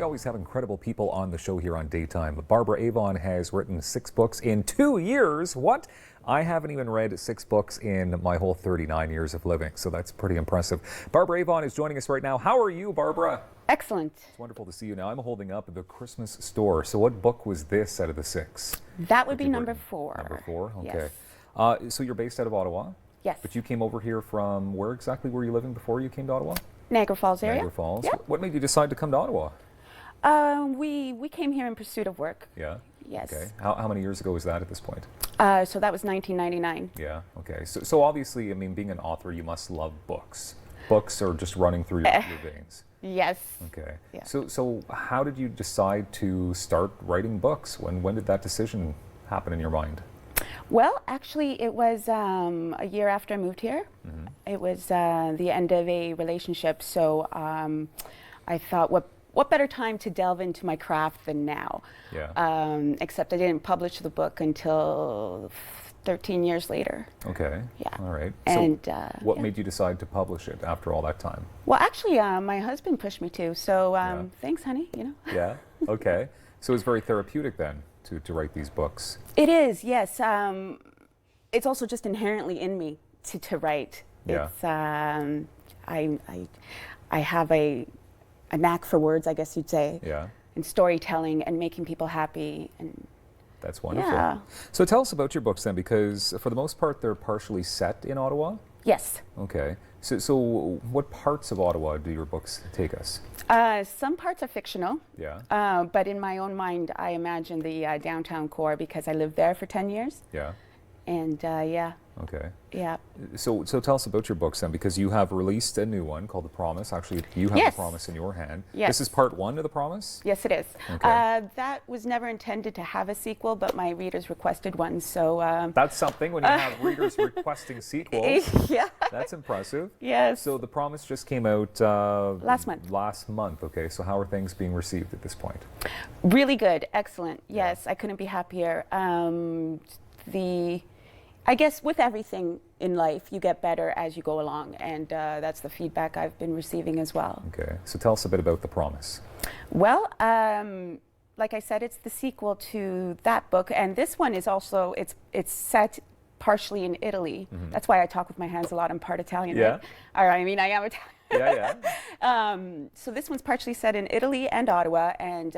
We always have incredible people on the show here on Daytime. Barbara Avon has written 6 books in 2 years. What? I haven't even read 6 books in my whole 39 years of living, so that's pretty impressive. Barbara Avon is joining us right now. How are you, Barbara? Excellent. It's wonderful to see you now. I'm holding up The Christmas Store. So what book was this out of the 6? That would be number 4. Number 4? Okay. Yes. So you're based out of Ottawa? Yes. But you came over here from where exactly were you living before you came to Ottawa? Niagara Falls area. Niagara Falls. Yep. What made you decide to come to Ottawa? We came here in pursuit of work. Yeah. Yes. Okay. How many years ago was that at this point? So that was 1999. Yeah. Okay. So obviously, I mean, being an author, you must love books. Books are just running through your veins. Yes. Okay. Yeah. So how did you decide to start writing books? When did that decision happen in your mind? Well, actually, it was a year after I moved here. Mm-hmm. It was the end of a relationship, so I thought, what better time to delve into my craft than now? Yeah. Except I didn't publish the book until 13 years later. Okay. Yeah. All right. And so what yeah. made you decide to publish it after all that time? Well, actually, my husband pushed me to. So Yeah. thanks, honey. You know. Yeah. Okay. So it's very therapeutic then to write these books. It is, yes. It's also just inherently in me to write. Yeah. It's I have a knack for words, I guess you'd say. Yeah. And storytelling and making people happy. And That's wonderful. Yeah. So tell us about your books then, because for the most part they're partially set in Ottawa. yes. Okay. So what parts of Ottawa do your books take us? Some parts are fictional. Yeah. But in my own mind, I imagine the downtown core because I lived there for 10 years. Yeah. And yeah. Okay. Yeah. So tell us about your books then, because you have released a new one called The Promise. Actually, you have Yes. The Promise in your hand. Yes. This is part 1 of The Promise? Yes, it is. Okay. That was never intended to have a sequel, but my readers requested one, so... That's something when you have readers requesting sequels. yeah. That's impressive. Yes. So The Promise just came out... Last month. Last month, okay. So how are things being received at this point? Really good. Excellent. Yeah. Yes, I couldn't be happier. I guess with everything in life, you get better as you go along, and that's the feedback I've been receiving as well. Okay. So tell us a bit about The Promise. Well, like I said, it's the sequel to that book, and this one is also, it's set partially in Italy. Mm-hmm. That's why I talk with my hands a lot. I'm part Italian. Yeah. Right? Or, I mean, I am Italian. Yeah, yeah. So this one's partially set in Italy and Ottawa, and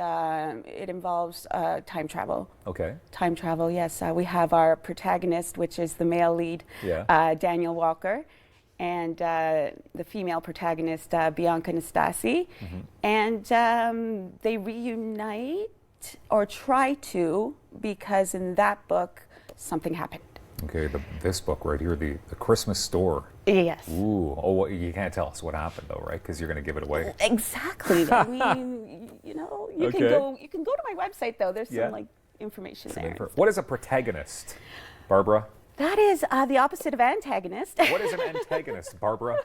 it involves time travel. Okay. Time travel, yes. We have our protagonist, which is the male lead, Yeah. Daniel Walker, and the female protagonist, Bianca Nastasi. Mm-hmm. And they reunite, or try to, because in that book, something happened. Okay, this book right here, the Christmas Store. Yes. Ooh, oh, you can't tell us what happened though, right? Because you're going to give it away. Exactly. I mean, you know, you Okay. can go to my website though. There's Yeah. some like information there. What is a protagonist, Barbara? That is the opposite of antagonist. What is an antagonist, Barbara?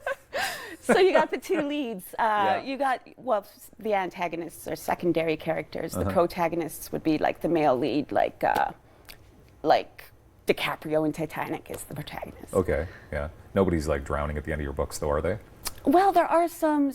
So you got the two leads. Yeah. You got, well, the antagonists are secondary characters. The Uh-huh. protagonists would be like the male lead, like DiCaprio in Titanic is the protagonist. Okay, yeah. Nobody's like drowning at the end of your books, though, are they? Well, there are some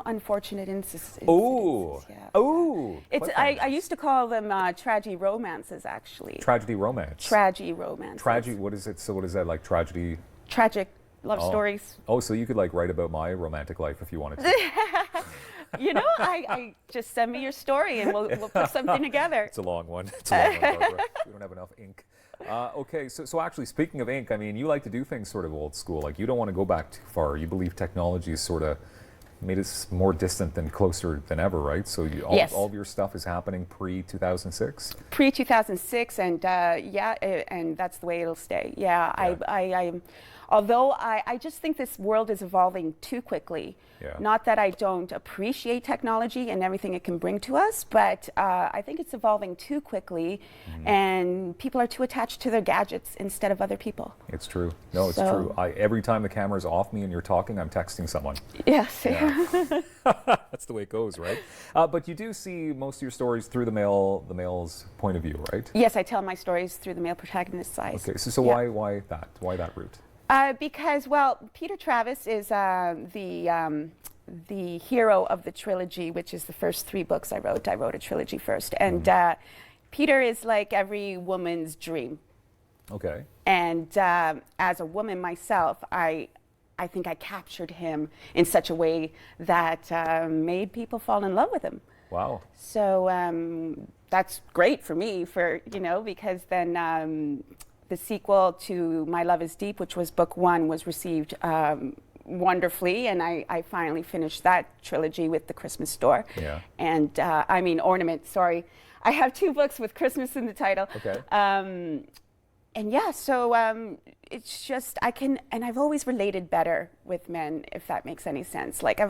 unfortunate instances. Oh, Yeah. oh. It's I used to call them tragedy romances, actually. Tragedy romance. Tragedy romances. Tragedy. What is it? So what is that like? Tragedy. Tragic love Oh. stories. Oh, so you could like write about my romantic life if you wanted to. You know, I just send me your story and we'll put something together. It's a long one. It's a long one, Barbara. We don't have enough ink. Okay, so actually, speaking of ink, I mean, you like to do things sort of old school. Like, you don't want to go back too far. You believe technology has sort of made us more distant than closer than ever, right? So Yes. all of your stuff is happening pre-2006? Pre-2006, and and that's the way it'll stay. Yeah, Yeah. although I just think this world is evolving too quickly. Yeah. Not that I don't appreciate technology and everything it can bring to us, but I think it's evolving too quickly, and people are too attached to their gadgets instead of other people. It's true. No, it's So- true. Every time the camera's off me and you're talking, I'm texting someone. Yes. Yeah. That's the way it goes, right? But you do see most of your stories through the male's point of view, right? Yes, I tell my stories through the male protagonist's eyes. Okay, so Yeah. why that? Why that route? Because, well, Peter Travis is the the hero of the trilogy, which is the first 3 books I wrote. I wrote a trilogy first. And Peter is like every woman's dream. Okay. And as a woman myself, I think I captured him in such a way that made people fall in love with him. Wow. So that's great for me, because then the sequel to My Love is Deep, which was book 1, was received wonderfully, and I finally finished that trilogy with The Christmas Store. Yeah. And Ornament, sorry. I have 2 books with Christmas in the title. Okay. And yeah, so it's just, I've always related better with men, if that makes any sense. Like I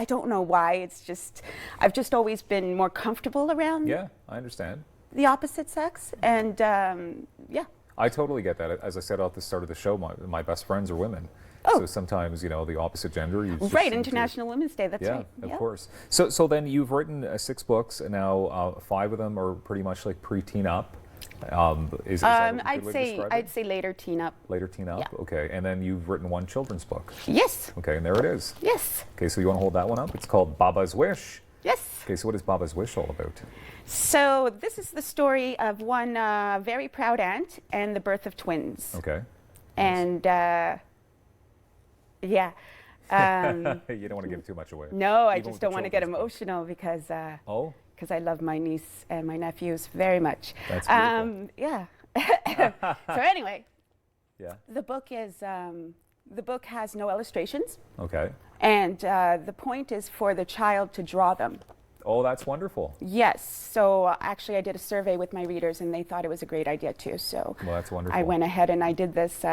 don't know why, it's just, I've just always been more comfortable around Yeah, I understand. the opposite sex, and yeah. I totally get that. As I said at the start of the show, my best friends are women. Oh. So sometimes, the opposite gender. You just Right, seem to- International Women's Day, that's right. Yeah, of course. So then you've written 6 books, and now 5 of them are pretty much like pre-teen up. Is that a good way to describe I'd it? say later teen up. Later teen up? Yeah. Okay, and then you've written 1 children's book. Yes. Okay, and there it is. Yes. Okay, so you want to hold that one up? It's called Baba's Wish. Yes. Okay, so what is Baba's Wish all about? So this is the story of one very proud aunt and the birth of twins. Okay. And yeah. You don't want to give too much away. No, I Even just with the don't want to get children's book. emotional because Oh, I love my niece and my nephews very much. That's beautiful. Yeah. So anyway, yeah. the book has no illustrations, Okay. and the point is for the child to draw them. Oh, that's wonderful. Yes. So actually, I did a survey with my readers, and they thought it was a great idea too. So Well, that's wonderful. I went ahead and I did this.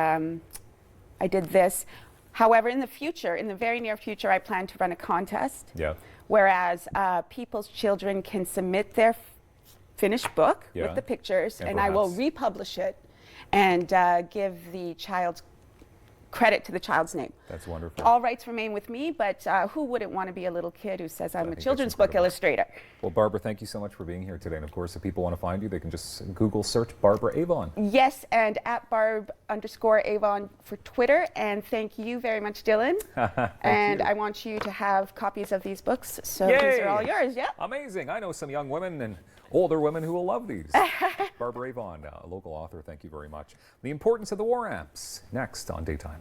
However, in the future, in the very near future, I plan to run a contest. Yeah. Whereas people's children can submit their finished book Yeah. with the pictures, And and I will perhaps- republish it and give the child's credit to the child's name. That's wonderful. All rights remain with me, but who wouldn't want to be a little kid who says, I'm a think that's children's book incredible. illustrator? Well, Barbara, thank you so much for being here today. And of course, if people want to find you, they can just Google search Barbara Avon. Yes, and at Barb_Avon for Twitter. And thank you very much, Dylan. And you. I want you to have copies of these books. So Yay! these are all yours, yeah? Amazing. I know some young women and older women who will love these. Barbara Avon, a local author, thank you very much. The importance of the war amps, next on Daytime.